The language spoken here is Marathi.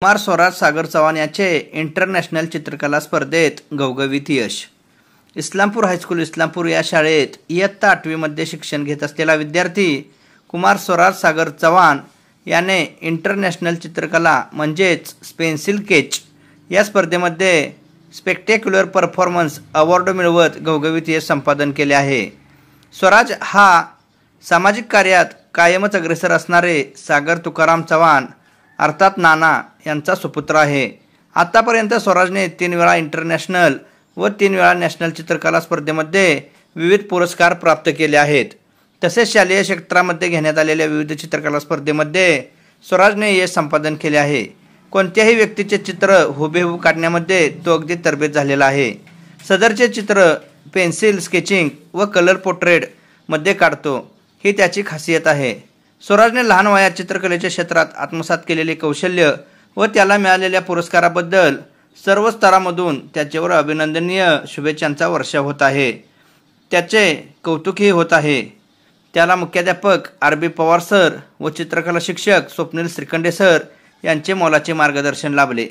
कुमार स्वराज सागर चव्हाण याचे इंटरनॅशनल चित्रकला स्पर्धेत घवघवीत यश। इस्लामपूर हायस्कूल इस्लामपूर या शाळेत इयत्ता 8वी मध्ये शिक्षण घेत असलेला विद्यार्थी कुमार स्वराज सागर चव्हाण याने इंटरनॅशनल चित्रकला म्हणजेच पेन्सिल स्केच या स्पर्धेमध्ये स्पेक्टेक्युलर परफॉर्मन्स अवॉर्ड मिळवत घवघवीत यश संपादन केले आहे। स्वराज हा सामाजिक कार्यात कायमच अग्रेसर असणारे सागर तुकाराम चव्हाण अर्थात नाना यांचा सुपुत्र आहे। आतापर्यंत स्वराजने 3 वेळा इंटरनॅशनल व 3 वेळा नॅशनल चित्रकला स्पर्धेमध्ये विविध पुरस्कार प्राप्त केले आहेत। तसेच शालेय क्षेत्रामध्ये घेण्यात आलेल्या विविध चित्रकला स्पर्धेमध्ये स्वराजने यश संपादन केले आहे। कोणत्याही व्यक्तीचे चित्र हुबेहूब काढण्यामध्ये तो अगदी तरबेज झालेला आहे। सदरचे चित्र पेन्सिल स्केचिंग व कलर पोर्ट्रेट मध्ये काढतो, ही त्याची खासियत आहे। स्वराजने लहान वयात चित्रकलेच्या क्षेत्रात आत्मसात केलेले कौशल्य व त्याला मिळालेल्या पुरस्काराबद्दल सर्व स्तरामधून त्याच्यावर अभिनंदनीय शुभेच्छांचा वर्षाव होत आहे। त्याचे कौतुकही होत आहे। त्याला मुख्याध्यापक RB पवार सर व चित्रकला शिक्षक स्वप्नील श्रीखंडे सर यांचे मोलाचे मार्गदर्शन लाभले।